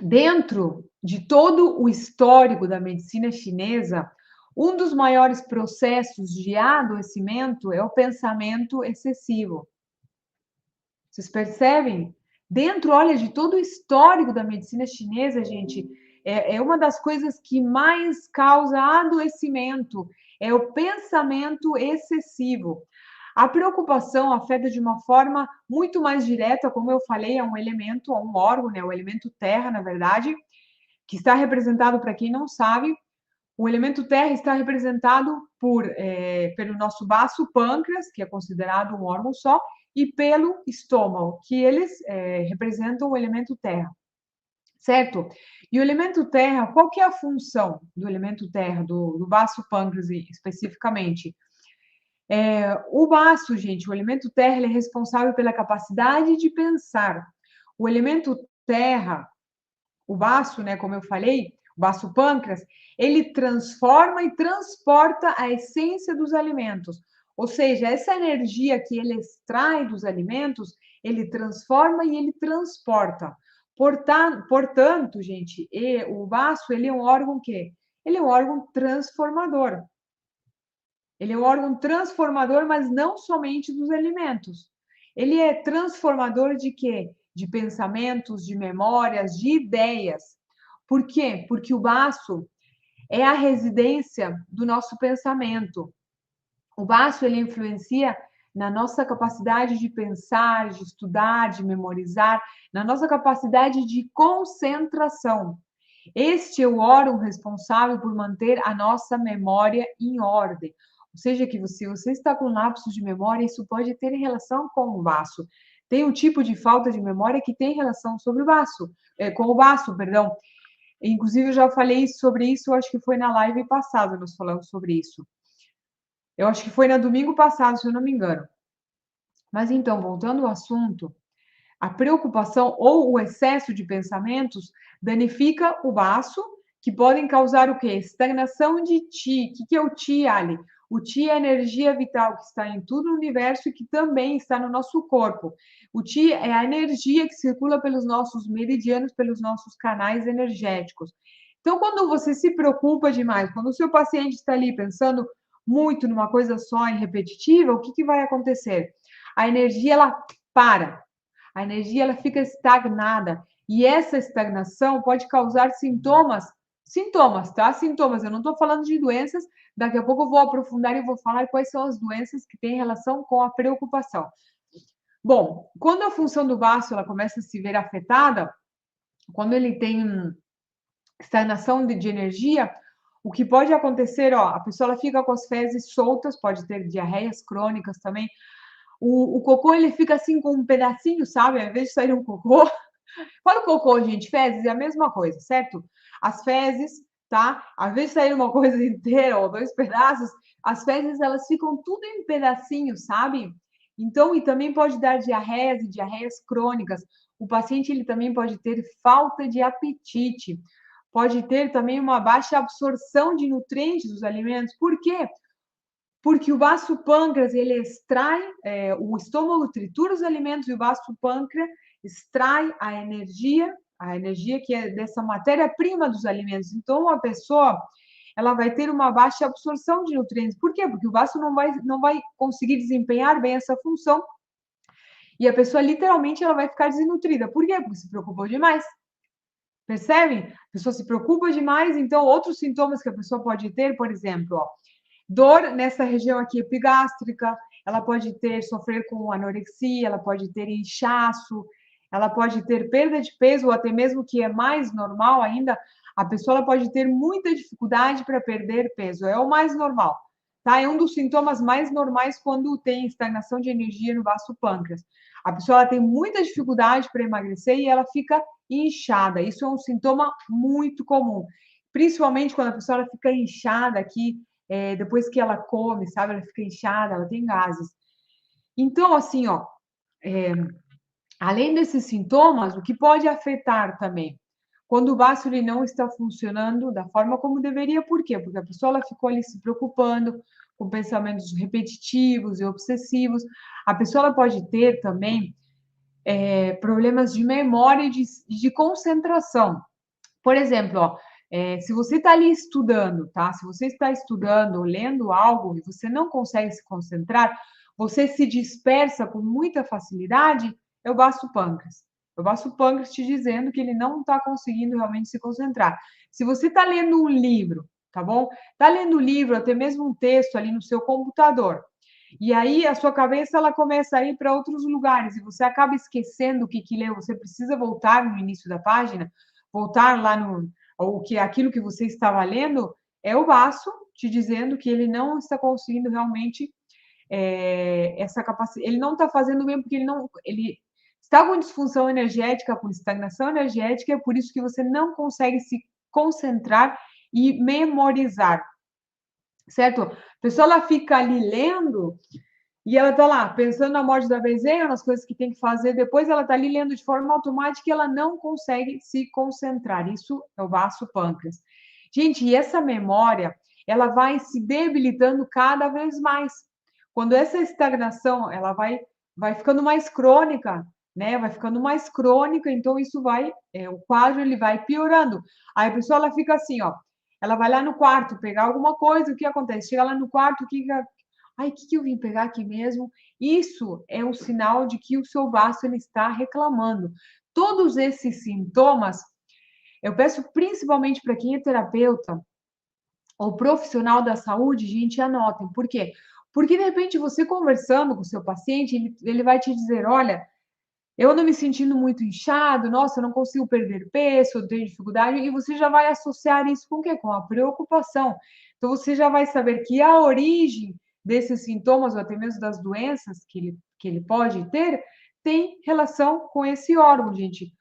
Dentro de todo o histórico da medicina chinesa, um dos maiores processos de adoecimento é o pensamento excessivo. Vocês percebem? Dentro, olha, de todo o histórico da medicina chinesa, gente, é uma das coisas que mais causa adoecimento, é o pensamento excessivo. A preocupação afeta de uma forma muito mais direta, como eu falei, é um elemento, é um órgão, né? O elemento terra, na verdade, que está representado, para quem não sabe, o elemento terra está representado pelo nosso baço pâncreas, que é considerado um órgão só, e pelo estômago, que eles representam o elemento terra, certo? E o elemento terra, qual que é a função do elemento terra, do baço pâncreas especificamente? O baço, gente, o elemento terra, ele é responsável pela capacidade de pensar. O elemento terra, o baço, né, como eu falei, o baço pâncreas, ele transforma e transporta a essência dos alimentos. Ou seja, essa energia que ele extrai dos alimentos, ele transforma e ele transporta. Portanto, gente, o baço, ele é um órgão que ele é um órgão transformador. Ele é um órgão transformador, mas não somente dos alimentos. Ele é transformador de quê? De pensamentos, de memórias, de ideias. Por quê? Porque o baço é a residência do nosso pensamento. O baço, ele influencia na nossa capacidade de pensar, de estudar, de memorizar, na nossa capacidade de concentração. Este é o órgão responsável por manter a nossa memória em ordem. Ou seja, que se você está com lapsos de memória, isso pode ter relação com o baço. Tem um tipo de falta de memória que tem relação sobre o baço, com o baço, perdão. Inclusive, eu já falei sobre isso, eu acho que foi na live passada, nós falamos sobre isso. Eu acho que foi no domingo passado, se eu não me engano. Mas então, voltando ao assunto, a preocupação ou o excesso de pensamentos danifica o baço, que podem causar o quê? Estagnação de Qi. O que é o Qi, Ali? O Qi é a energia vital que está em todo o universo e que também está no nosso corpo. O Qi é a energia que circula pelos nossos meridianos, pelos nossos canais energéticos. Então, quando você se preocupa demais, quando o seu paciente está ali pensando muito numa coisa só e repetitiva, o que vai acontecer? A energia, ela para. A energia, ela fica estagnada. E essa estagnação pode causar sintomas, tá? Sintomas. Eu não estou falando de doenças. Daqui a pouco eu vou aprofundar e vou falar quais são as doenças que têm relação com a preocupação. Bom, quando a função do baço ela começa a se ver afetada, quando ele tem estagnação de energia, o que pode acontecer, ó, a pessoa ela fica com as fezes soltas, pode ter diarreias crônicas também. O cocô, ele fica assim com um pedacinho, sabe? Ao invés de sair um cocô. Fala o cocô, gente, fezes é a mesma coisa, certo? As fezes, tá? Ao invés de sair uma coisa inteira ou dois pedaços, as fezes, elas ficam tudo em pedacinhos, sabe? Então, e também pode dar diarreias e diarreias crônicas. O paciente, ele também pode ter falta de apetite. Pode ter também uma baixa absorção de nutrientes dos alimentos. Por quê? Porque o baço pâncreas, ele extrai, o estômago tritura os alimentos e o baço pâncreas extrai a energia que é dessa matéria-prima dos alimentos. Então, a pessoa, ela vai ter uma baixa absorção de nutrientes. Por quê? Porque o baço não vai conseguir desempenhar bem essa função e a pessoa, literalmente, ela vai ficar desnutrida. Por quê? Porque se preocupou demais. Percebem? A pessoa se preocupa demais, então outros sintomas que a pessoa pode ter, por exemplo, ó, dor nessa região aqui epigástrica, ela pode sofrer com anorexia, ela pode ter inchaço, ela pode ter perda de peso, ou até mesmo que é mais normal ainda, a pessoa ela pode ter muita dificuldade para perder peso, é o mais normal, tá? É um dos sintomas mais normais quando tem estagnação de energia no vaso pâncreas. A pessoa ela tem muita dificuldade para emagrecer e ela fica inchada, isso é um sintoma muito comum, principalmente quando a pessoa ela fica inchada aqui, depois que ela come, sabe? Ela fica inchada, ela tem gases. Então, assim, ó, além desses sintomas, o que pode afetar também? Quando o baço ele não está funcionando da forma como deveria, por quê? Porque a pessoa ela ficou ali se preocupando com pensamentos repetitivos e obsessivos. A pessoa ela pode ter também problemas de memória e de concentração. Por exemplo, ó, se você está ali estudando, tá? Se você está estudando, lendo algo e você não consegue se concentrar, você se dispersa com muita facilidade, eu baço o pâncreas. Eu baço o pâncreas te dizendo que ele não está conseguindo realmente se concentrar. Se você está lendo um livro, tá bom? Está lendo um livro, até mesmo um texto ali no seu computador. E aí a sua cabeça ela começa a ir para outros lugares e você acaba esquecendo o que leu. Você precisa voltar no início da página, voltar lá no ou que aquilo que você estava lendo é o baço te dizendo que ele não está conseguindo realmente essa capacidade. Ele não está fazendo bem porque ele está com disfunção energética, com estagnação energética, é por isso que você não consegue se concentrar e memorizar, certo? A pessoa ela fica ali lendo e ela está lá pensando na morte da Bezerra, nas coisas que tem que fazer, depois ela está ali lendo de forma automática e ela não consegue se concentrar. Isso é o baço pâncreas. Gente, e essa memória, ela vai se debilitando cada vez mais. Quando essa estagnação, ela vai ficando mais crônica, né? Vai ficando mais crônica, então isso vai, o quadro ele vai piorando. Aí a pessoa ela fica assim, ó, ela vai lá no quarto pegar alguma coisa, o que acontece? Chega lá no quarto, o que ai, o que eu vim pegar aqui mesmo? Isso é um sinal de que o seu baço ele está reclamando. Todos esses sintomas, eu peço principalmente para quem é terapeuta ou profissional da saúde, gente, anotem. Por quê? Porque de repente você conversando com o seu paciente, ele vai te dizer: olha, eu ando me sentindo muito inchado, nossa, eu não consigo perder peso, eu tenho dificuldade, e você já vai associar isso com o quê? Com a preocupação. Então, você já vai saber que a origem desses sintomas, ou até mesmo das doenças que ele pode ter, tem relação com esse órgão, gente.